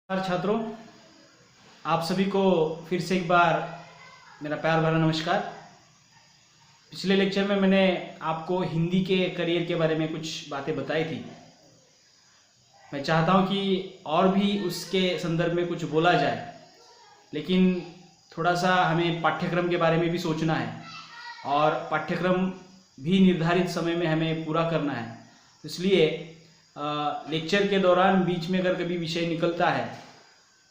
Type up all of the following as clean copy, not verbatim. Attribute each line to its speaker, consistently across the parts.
Speaker 1: नमस्कार छात्रों, आप सभी को फिर से एक बार मेरा प्यार भरा नमस्कार। पिछले लेक्चर में मैंने आपको हिंदी के करियर के बारे में कुछ बातें बताई थी। मैं चाहता हूं कि और भी उसके संदर्भ में कुछ बोला जाए, लेकिन थोड़ा सा हमें पाठ्यक्रम के बारे में भी सोचना है और पाठ्यक्रम भी निर्धारित समय में हमें पूरा करना है। इसलिए लेक्चर के दौरान बीच में अगर कभी विषय निकलता है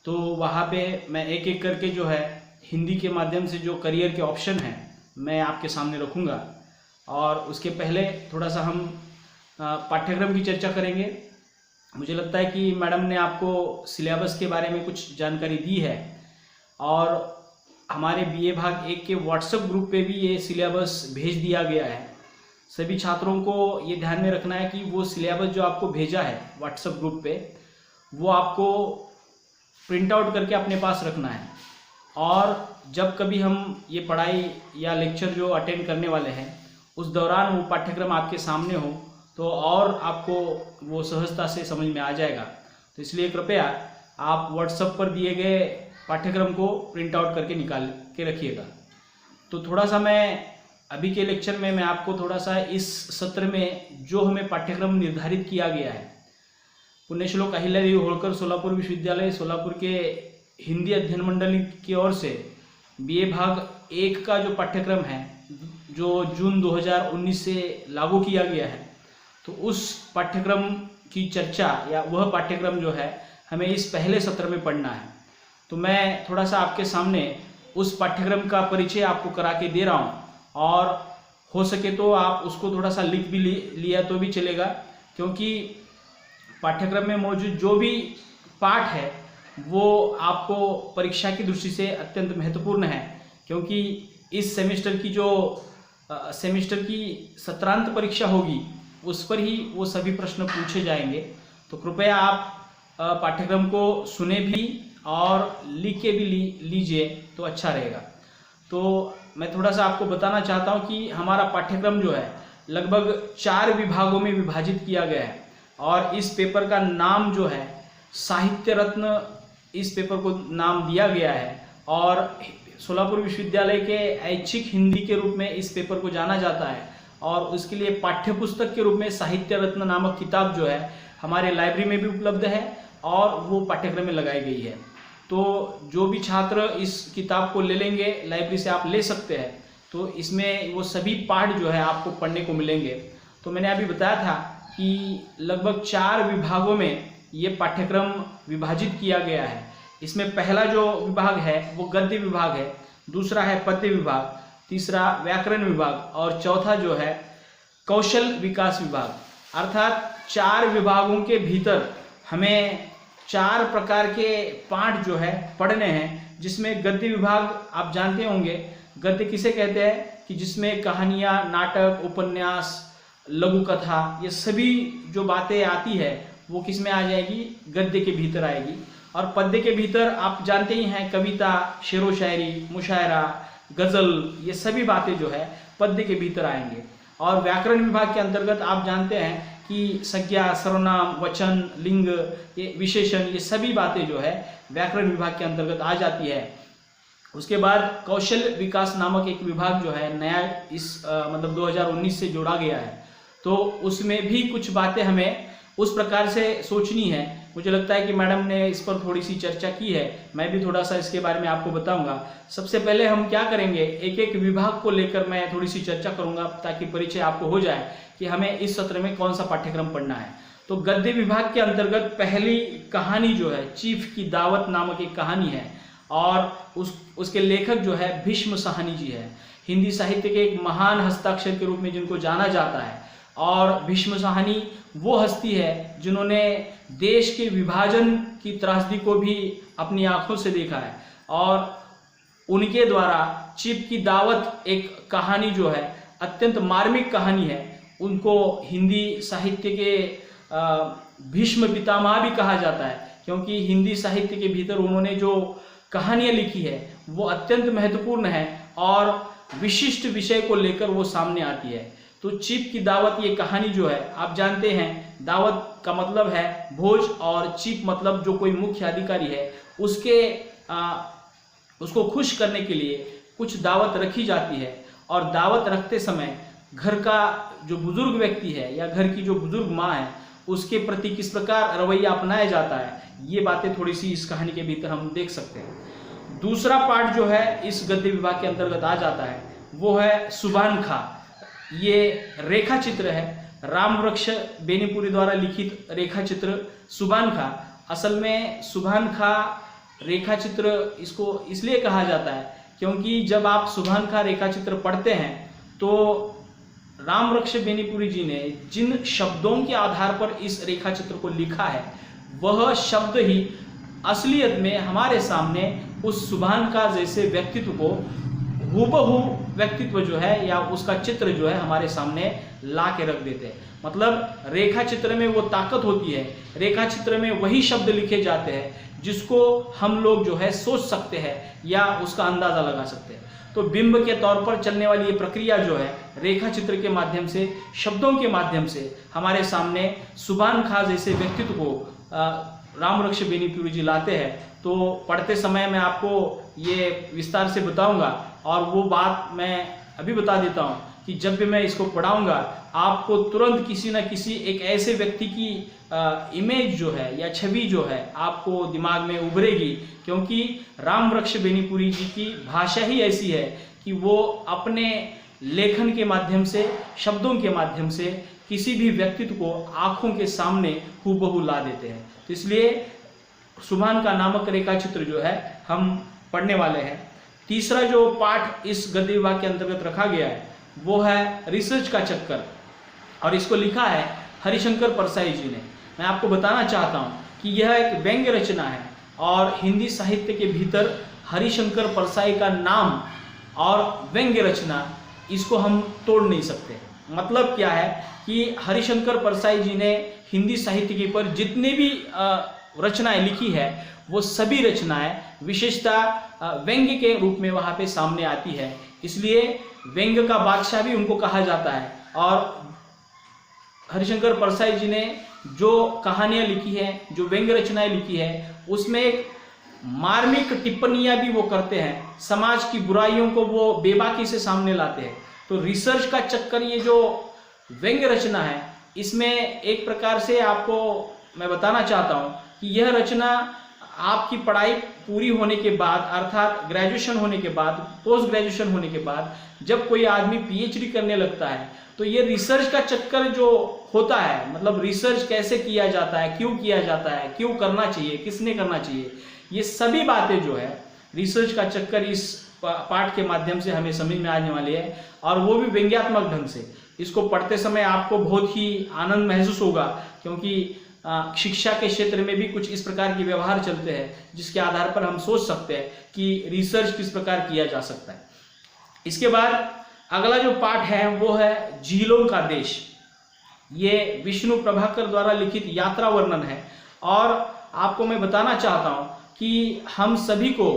Speaker 1: तो वहाँ पे मैं एक एक करके जो है हिंदी के माध्यम से जो करियर के ऑप्शन हैं मैं आपके सामने रखूँगा। और उसके पहले थोड़ा सा हम पाठ्यक्रम की चर्चा करेंगे। मुझे लगता है कि मैडम ने आपको सिलेबस के बारे में कुछ जानकारी दी है और हमारे बीए भाग 1 के व्हाट्सएप ग्रुप पे भी ये सिलेबस भेज दिया गया है। सभी छात्रों को ये ध्यान में रखना है कि वो सिलेबस जो आपको भेजा है व्हाट्सएप ग्रुप पे, वो आपको प्रिंट आउट करके अपने पास रखना है। और जब कभी हम ये पढ़ाई या लेक्चर जो अटेंड करने वाले हैं उस दौरान वो पाठ्यक्रम आपके सामने हो तो और आपको वो सहजता से समझ में आ जाएगा। तो इसलिए कृपया आप व्हाट्सएप पर दिए गए पाठ्यक्रम को प्रिंट आउट करके निकाल के रखिएगा। तो थोड़ा सा मैं अभी के लेक्चर में मैं आपको थोड़ा सा इस सत्र में जो हमें पाठ्यक्रम निर्धारित किया गया है, पुण्यश्लोक अहिल्यादेवी होळकर सोलापुर विश्वविद्यालय सोलापुर के हिंदी अध्ययन मंडली की ओर से बीए भाग 1 का जो पाठ्यक्रम है जो जून 2019 से लागू किया गया है, तो उस पाठ्यक्रम की चर्चा या वह पाठ्यक्रम जो है हमें इस पहले सत्र में पढ़ना है। तो मैं थोड़ा सा आपके सामने उस पाठ्यक्रम का परिचय आपको करा के दे रहा हूँ और हो सके तो आप उसको थोड़ा सा लिख भी लिया तो भी चलेगा, क्योंकि पाठ्यक्रम में मौजूद जो भी पाठ है वो आपको परीक्षा की दृष्टि से अत्यंत महत्वपूर्ण है। क्योंकि इस सेमेस्टर की जो सेमेस्टर की सत्रांत परीक्षा होगी उस पर ही वो सभी प्रश्न पूछे जाएंगे। तो कृपया आप पाठ्यक्रम को सुने भी और लिख के भी लीजिए तो अच्छा रहेगा। तो मैं थोड़ा सा आपको बताना चाहता हूँ कि हमारा पाठ्यक्रम जो है लगभग 4 विभागों में विभाजित किया गया है और इस पेपर का नाम जो है साहित्य रत्न इस पेपर को नाम दिया गया है और सोलापुर विश्वविद्यालय के ऐच्छिक हिंदी के रूप में इस पेपर को जाना जाता है। और उसके लिए पाठ्यपुस्तक के रूप में साहित्य रत्न नामक किताब जो है हमारे लाइब्रेरी में भी उपलब्ध है और वो पाठ्यक्रम में लगाई गई है। तो जो भी छात्र इस किताब को ले लेंगे, लाइब्रेरी से आप ले सकते हैं, तो इसमें वो सभी पाठ जो है आपको पढ़ने को मिलेंगे। तो मैंने अभी बताया था कि लगभग 4 विभागों में ये पाठ्यक्रम विभाजित किया गया है। इसमें पहला जो विभाग है वो गद्य विभाग है, दूसरा है पद्य विभाग, तीसरा व्याकरण विभाग और चौथा जो है कौशल विकास विभाग। अर्थात 4 विभागों के भीतर हमें 4 प्रकार के पाठ जो है पढ़ने हैं, जिसमें गद्य विभाग आप जानते होंगे गद्य किसे कहते हैं कि जिसमें कहानियाँ, नाटक, उपन्यास, लघु कथा, ये सभी जो बातें आती है वो किस में आ जाएगी, गद्य के भीतर आएगी। और पद्य के भीतर आप जानते ही हैं कविता, शेरो शायरी, मुशायरा, गजल, ये सभी बातें जो है पद्य के भीतर आएंगे। और व्याकरण विभाग के अंतर्गत आप जानते हैं कि संज्ञा, सर्वनाम, वचन, लिंग, ये विशेषण, ये सभी बातें जो है व्याकरण विभाग के अंतर्गत आ जाती है। उसके बाद कौशल विकास नामक एक विभाग जो है नया इस मतलब 2019 से जोड़ा गया है, तो उसमें भी कुछ बातें हमें उस प्रकार से सोचनी है। मुझे लगता है कि मैडम ने इस पर थोड़ी सी चर्चा की है, मैं भी थोड़ा सा इसके बारे में आपको बताऊंगा। सबसे पहले हम क्या करेंगे, एक एक विभाग को लेकर मैं थोड़ी सी चर्चा करूंगा ताकि परिचय आपको हो जाए कि हमें इस सत्र में कौन सा पाठ्यक्रम पढ़ना है। तो गद्य विभाग के अंतर्गत पहली कहानी जो है चीफ की दावत नामक एक कहानी है और उसके लेखक जो है भीष्म साहनी जी है। हिंदी साहित्य के एक महान हस्ताक्षर के रूप में जिनको जाना जाता है। और भीष्म साहनी वो हस्ती है जिन्होंने देश के विभाजन की त्रासदी को भी अपनी आंखों से देखा है और उनके द्वारा चीफ की दावत एक कहानी जो है अत्यंत मार्मिक कहानी है, उनको हिंदी साहित्य के भीष्म पितामह भी कहा जाता है, क्योंकि हिंदी साहित्य के भीतर उन्होंने जो कहानियाँ लिखी है वो अत्यंत महत्वपूर्ण है और विशिष्ट विषय को लेकर वो सामने आती है। तो तो चीप की दावत ये कहानी जो है, आप जानते हैं दावत का मतलब है भोज, और चीप मतलब जो कोई मुख्य अधिकारी है उसको खुश करने के लिए कुछ दावत रखी जाती है। और दावत रखते समय घर का जो बुजुर्ग व्यक्ति है या घर की जो बुजुर्ग माँ है उसके प्रति किस प्रकार रवैया अपनाया जाता है, ये बातें थोड़ी सी इस कहानी के भीतर हम देख सकते हैं। दूसरा पार्ट जो है इस गद्य विभाग के अंतर्गत आ जाता है वो है सुभान खां। ये रेखा चित्र है, रामवृक्ष बेनीपुरी द्वारा लिखित रेखा चित्र सुभान खां। असल में सुभान खां रेखा चित्र इसको इसलिए कहा जाता है क्योंकि जब आप सुभान खां रेखा चित्र पढ़ते हैं तो रामवृक्ष बेनीपुरी जी ने जिन शब्दों के आधार पर इस रेखा चित्र को लिखा है वह शब्द ही असलियत में हमारे सामने उस सुभान खां जैसे व्यक्तित्व को हूबहू व्यक्तित्व जो है या उसका चित्र जो है हमारे सामने ला के रख देते हैं। मतलब रेखा चित्र में वो ताकत होती है, रेखा चित्र में वही शब्द लिखे जाते हैं जिसको हम लोग जो है सोच सकते हैं या उसका अंदाजा लगा सकते हैं। तो बिंब के तौर पर चलने वाली ये प्रक्रिया जो है रेखा चित्र के माध्यम से, शब्दों के माध्यम से हमारे सामने सुभान खां जैसे व्यक्तित्व को रामवृक्ष बेनीपुरी जी लाते हैं। तो पढ़ते समय मैं आपको ये विस्तार से बताऊंगा, और वो बात मैं अभी बता देता हूँ कि जब भी मैं इसको पढ़ाऊंगा आपको तुरंत किसी न किसी एक ऐसे व्यक्ति की इमेज जो है या छवि जो है आपको दिमाग में उभरेगी, क्योंकि रामवृक्ष बेनीपुरी जी की भाषा ही ऐसी है कि वो अपने लेखन के माध्यम से, शब्दों के माध्यम से किसी भी व्यक्तित्व को आंखों के सामने हूबहू ला देते हैं। तो इसलिए सुभान खां नामक रेखा चित्र जो है हम पढ़ने वाले हैं। तीसरा जो पाठ इस गद्य विभाग के अंतर्गत रखा गया है वो है रिसर्च का चक्कर, और इसको लिखा है हरिशंकर परसाई जी ने। मैं आपको बताना चाहता हूँ कि यह एक व्यंग्य रचना है और हिंदी साहित्य के भीतर हरिशंकर परसाई का नाम और व्यंग्य रचना इसको हम तोड़ नहीं सकते। मतलब क्या है कि हरिशंकर परसाई जी ने हिंदी साहित्य के ऊपर जितने भी रचनाएं लिखी है वो सभी रचनाएं विशेषता व्यंग्य के रूप में वहाँ पे सामने आती है, इसलिए व्यंग्य का बादशाह भी उनको कहा जाता है। और हरिशंकर परसाई जी ने जो कहानियां लिखी हैं, जो व्यंग्य रचनाएं लिखी है, उसमें एक मार्मिक टिप्पणियां भी वो करते हैं, समाज की बुराइयों को वो बेबाकी से सामने लाते हैं। तो रिसर्च का चक्कर ये जो व्यंग्य रचना है इसमें एक प्रकार से आपको मैं बताना चाहता हूँ कि यह रचना आपकी पढ़ाई पूरी होने के बाद, अर्थात ग्रेजुएशन होने के बाद, पोस्ट ग्रेजुएशन होने के बाद जब कोई आदमी पीएचडी करने लगता है तो ये रिसर्च का चक्कर जो होता है, मतलब रिसर्च कैसे किया जाता है, क्यों किया जाता है, क्यों करना चाहिए, किसने करना चाहिए, ये सभी बातें जो है रिसर्च का चक्कर इस पाठ के माध्यम से हमें समझ में आने वाली है, और वो भी व्यंग्यात्मक ढंग से। इसको पढ़ते समय आपको बहुत ही आनंद महसूस होगा, क्योंकि शिक्षा के क्षेत्र में भी कुछ इस प्रकार के व्यवहार चलते हैं जिसके आधार पर हम सोच सकते हैं कि रिसर्च किस प्रकार किया जा सकता है। इसके बाद अगला जो पाठ है वो है झीलों का देश। ये विष्णु प्रभाकर द्वारा लिखित यात्रा वर्णन है, और आपको मैं बताना चाहता हूँ कि हम सभी को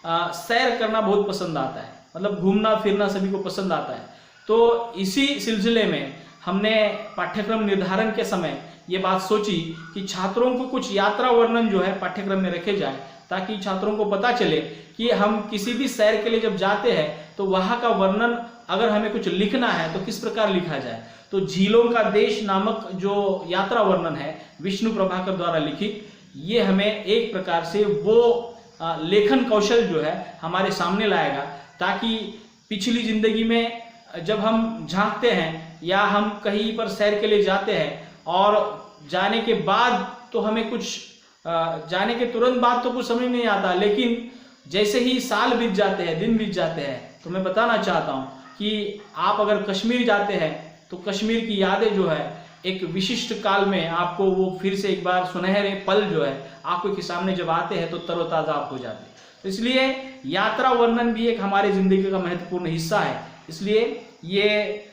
Speaker 1: सैर करना बहुत पसंद आता है, मतलब घूमना फिरना सभी को पसंद आता है। तो इसी सिलसिले में हमने पाठ्यक्रम निर्धारण के समय ये बात सोची कि छात्रों को कुछ यात्रा वर्णन जो है पाठ्यक्रम में रखे जाए, ताकि छात्रों को पता चले कि हम किसी भी शहर के लिए जब जाते हैं तो वहाँ का वर्णन अगर हमें कुछ लिखना है तो किस प्रकार लिखा जाए। तो झीलों का देश नामक जो यात्रा वर्णन है विष्णु प्रभाकर द्वारा लिखित, ये हमें एक प्रकार से वो लेखन कौशल जो है हमारे सामने लाएगा, ताकि पिछली जिंदगी में जब हम झांकते हैं या हम कहीं पर सैर के लिए जाते हैं और जाने के बाद तो हमें कुछ जाने के तुरंत बाद तो कुछ समझ नहीं आता, लेकिन जैसे ही साल बीत जाते हैं, दिन बीत जाते हैं, तो मैं बताना चाहता हूँ कि आप अगर कश्मीर जाते हैं तो कश्मीर की यादें जो है एक विशिष्ट काल में आपको वो फिर से एक बार सुनहरे पल जो है आंखों के सामने जब आते हैं तो तरोताजा आप हो जाते हैं। तो इसलिए यात्रा वर्णन भी एक हमारे जिंदगी का महत्वपूर्ण हिस्सा है। इसलिए ये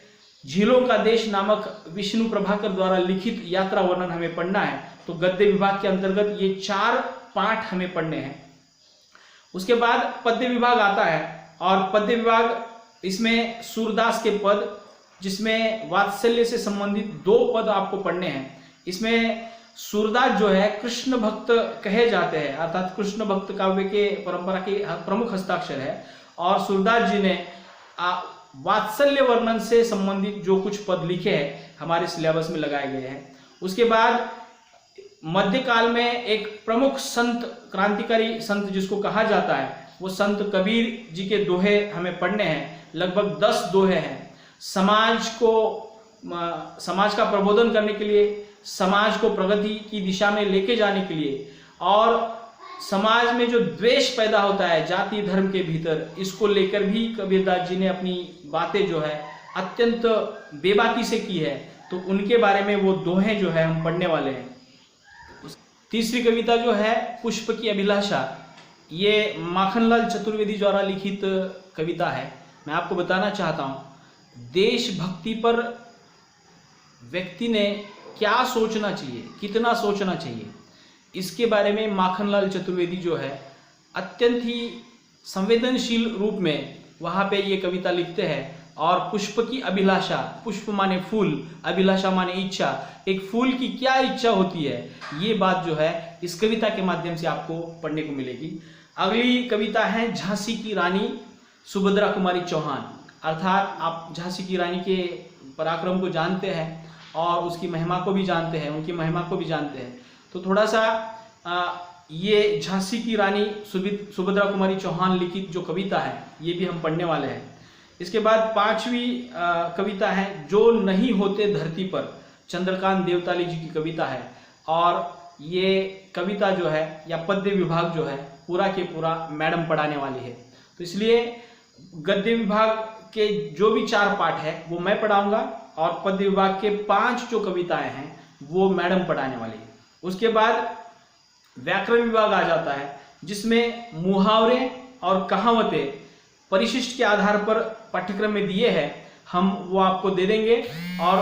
Speaker 1: झीलों का देश नामक विष्णु प्रभाकर द्वारा लिखित यात्रा वर्णन हमें पढ़ना है। तो गद्य विभाग के अंतर्गत ये 4 पाठ हमें पढ़ने हैं। उसके बाद पद्य विभाग आता है, और पद्य विभाग इसमें सूरदास के पद, जिसमें वात्सल्य से संबंधित 2 पद आपको पढ़ने हैं। इसमें सूरदास जो है कृष्ण भक्त कहे जाते हैं, अर्थात कृष्ण भक्त काव्य के परंपरा के प्रमुख हस्ताक्षर है, और सूरदास जी ने वात्सल्य वर्णन से संबंधित जो कुछ पद लिखे हैं हमारे सिलेबस में लगाए गए हैं। उसके बाद मध्यकाल में एक प्रमुख संत, क्रांतिकारी संत जिसको कहा जाता है, वो संत कबीर जी के दोहे हमें पढ़ने हैं। लगभग 10 दोहे हैं। समाज का प्रबोधन करने के लिए, समाज को प्रगति की दिशा में लेके जाने के लिए, और समाज में जो द्वेष पैदा होता है जाति धर्म के भीतर, इसको लेकर भी कबीरदास जी ने अपनी बातें जो है अत्यंत बेबाकी से की है। तो उनके बारे में वो दोहे जो है हम पढ़ने वाले हैं। तीसरी कविता जो है पुष्प की अभिलाषा, ये माखनलाल चतुर्वेदी द्वारा लिखित कविता है। मैं आपको बताना चाहता हूँ, देशभक्ति पर व्यक्ति ने क्या सोचना चाहिए, कितना सोचना चाहिए, इसके बारे में माखनलाल चतुर्वेदी जो है अत्यंत ही संवेदनशील रूप में वहाँ पे ये कविता लिखते हैं। और पुष्प की अभिलाषा, पुष्प माने फूल, अभिलाषा माने इच्छा, एक फूल की क्या इच्छा होती है, ये बात जो है इस कविता के माध्यम से आपको पढ़ने को मिलेगी। अगली कविता है झांसी की रानी सुभद्रा कुमारी चौहान, अर्थात आप झांसी की रानी के पराक्रम को जानते हैं और उसकी महिमा को भी जानते हैं, उनकी महिमा को भी जानते हैं। तो थोड़ा सा ये झांसी की रानी सुभद्रा कुमारी चौहान लिखित जो कविता है ये भी हम पढ़ने वाले हैं। इसके बाद 5वीं कविता है जो नहीं होते धरती पर, चंद्रकांत देवताली जी की कविता है। और ये कविता जो है या पद्य विभाग जो है पूरा के पूरा मैडम पढ़ाने वाली है। तो इसलिए गद्य विभाग के जो भी 4 पाठ है वो मैं पढ़ाऊंगा, और पद्य विभाग के 5 जो कविताएं हैं वो मैडम पढ़ाने वाली है। उसके बाद व्याकरण विभाग आ जाता है, जिसमें मुहावरे और कहावतें परिशिष्ट के आधार पर पाठ्यक्रम में दिए हैं, हम वो आपको दे देंगे। और